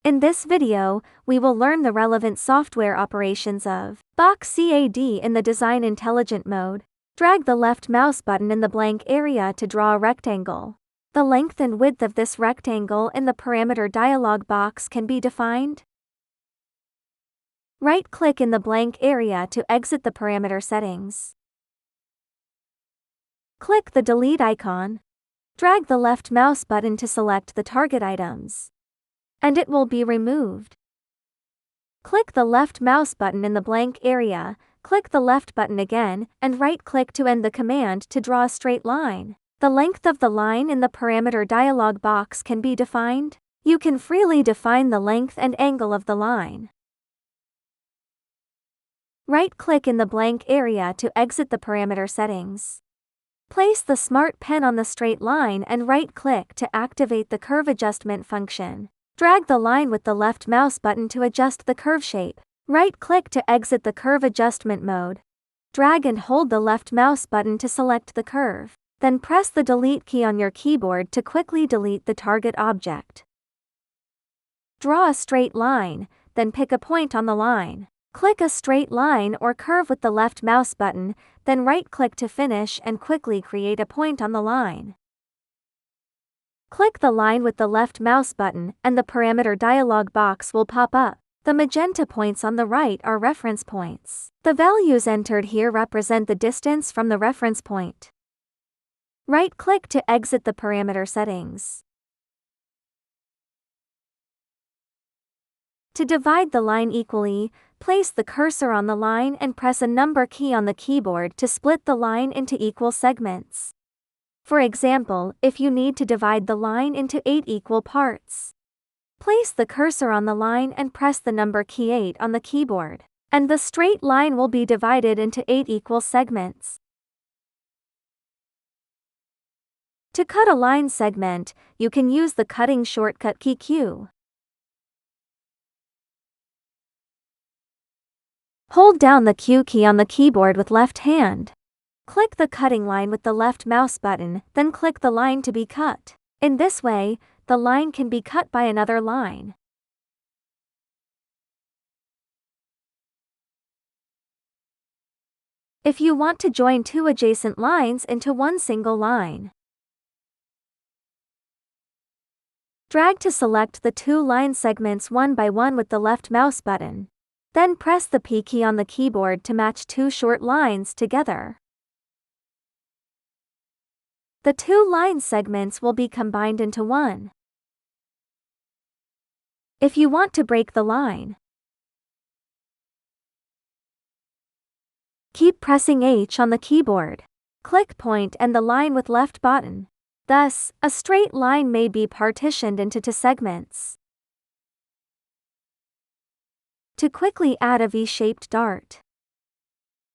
In this video, we will learn the relevant software operations of Bok CAD in the Design Intelligent mode. Drag the left mouse button in the blank area to draw a rectangle. The length and width of this rectangle in the parameter dialog box can be defined. Right-click in the blank area to exit the parameter settings. Click the delete icon. Drag the left mouse button to select the target items, and it will be removed. Click the left mouse button in the blank area, click the left button again, and right-click to end the command to draw a straight line. The length of the line in the parameter dialog box can be defined. You can freely define the length and angle of the line. Right-click in the blank area to exit the parameter settings. Place the Smart Pen on the straight line and right-click to activate the curve adjustment function. Drag the line with the left mouse button to adjust the curve shape. Right-click to exit the curve adjustment mode. Drag and hold the left mouse button to select the curve. Then press the delete key on your keyboard to quickly delete the target object. Draw a straight line, then pick a point on the line. Click a straight line or curve with the left mouse button, then right-click to finish and quickly create a point on the line. Click the line with the left mouse button and the parameter dialog box will pop up. The magenta points on the right are reference points. The values entered here represent the distance from the reference point. Right-click to exit the parameter settings. To divide the line equally, place the cursor on the line and press a number key on the keyboard to split the line into equal segments. For example, if you need to divide the line into 8 equal parts, place the cursor on the line and press the number key 8 on the keyboard, and the straight line will be divided into 8 equal segments. To cut a line segment, you can use the cutting shortcut key Q. Hold down the Q key on the keyboard with left hand. Click the cutting line with the left mouse button, then click the line to be cut. In this way, the line can be cut by another line. If you want to join two adjacent lines into one single line, drag to select the two line segments one by one with the left mouse button. Then press the P key on the keyboard to match two short lines together. The two line segments will be combined into one. If you want to break the line, keep pressing H on the keyboard. Click point and the line with left button. Thus, a straight line may be partitioned into two segments. To quickly add a V-shaped dart,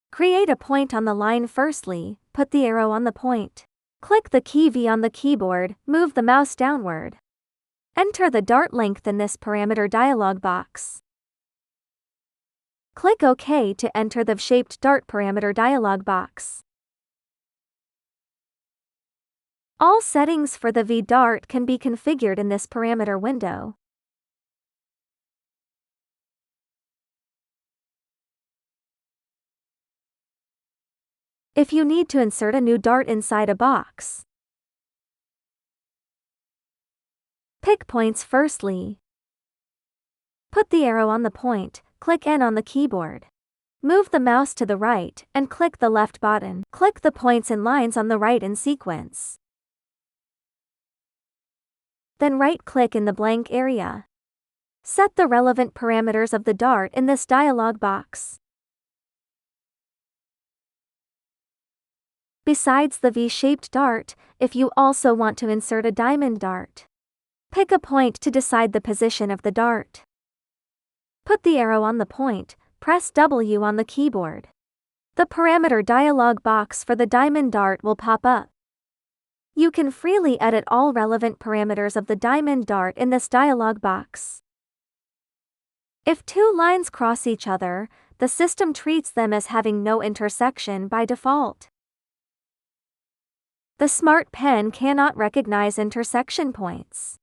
create a point on the line firstly, put the arrow on the point. Click the key V on the keyboard, move the mouse downward. Enter the dart length in this parameter dialog box. Click OK to enter the V-shaped dart parameter dialog box. All settings for the V-dart can be configured in this parameter window. If you need to insert a new dart inside a box, pick points firstly. Put the arrow on the point, click N on the keyboard. Move the mouse to the right, and click the left button. Click the points and lines on the right in sequence. Then right-click in the blank area. Set the relevant parameters of the dart in this dialog box. Besides the V-shaped dart, if you also want to insert a diamond dart, pick a point to decide the position of the dart. Put the arrow on the point, press W on the keyboard. The parameter dialog box for the diamond dart will pop up. You can freely edit all relevant parameters of the diamond dart in this dialog box. If two lines cross each other, the system treats them as having no intersection by default. The Smart Pen cannot recognize intersection points.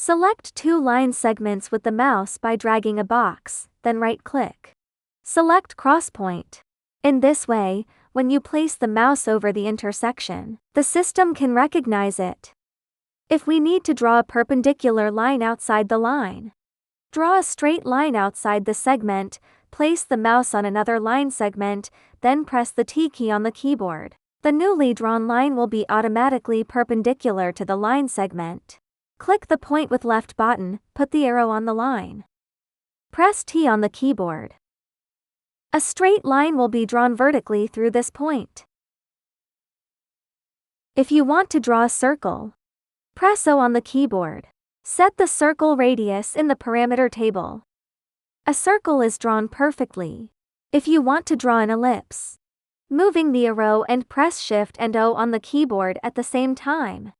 Select two line segments with the mouse by dragging a box, then right-click. Select crosspoint. In this way, when you place the mouse over the intersection, the system can recognize it. If we need to draw a perpendicular line outside the line, draw a straight line outside the segment, place the mouse on another line segment, then press the T key on the keyboard. The newly drawn line will be automatically perpendicular to the line segment. Click the point with left button, put the arrow on the line. Press T on the keyboard. A straight line will be drawn vertically through this point. If you want to draw a circle, press O on the keyboard. Set the circle radius in the parameter table. A circle is drawn perfectly. If you want to draw an ellipse, moving the arrow and press Shift and O on the keyboard at the same time.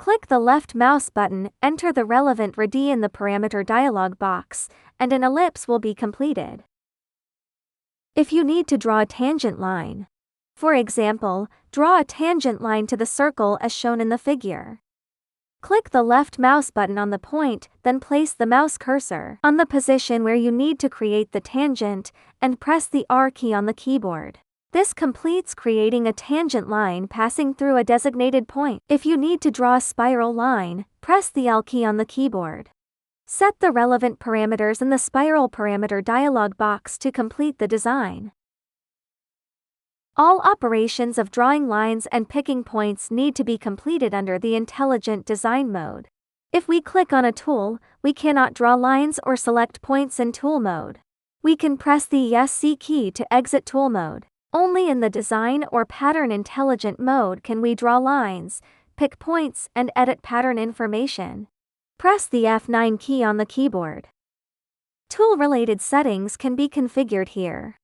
Click the left mouse button, enter the relevant radii in the parameter dialog box, and an ellipse will be completed. If you need to draw a tangent line, for example, draw a tangent line to the circle as shown in the figure. Click the left mouse button on the point, then place the mouse cursor on the position where you need to create the tangent, and press the R key on the keyboard. This completes creating a tangent line passing through a designated point. If you need to draw a spiral line, press the L key on the keyboard. Set the relevant parameters in the spiral parameter dialog box to complete the design. All operations of drawing lines and picking points need to be completed under the Intelligent Design mode. If we click on a tool, we cannot draw lines or select points in tool mode. We can press the ESC key to exit tool mode. Only in the Design or Pattern Intelligent mode can we draw lines, pick points, and edit pattern information. Press the F9 key on the keyboard. Tool-related settings can be configured here.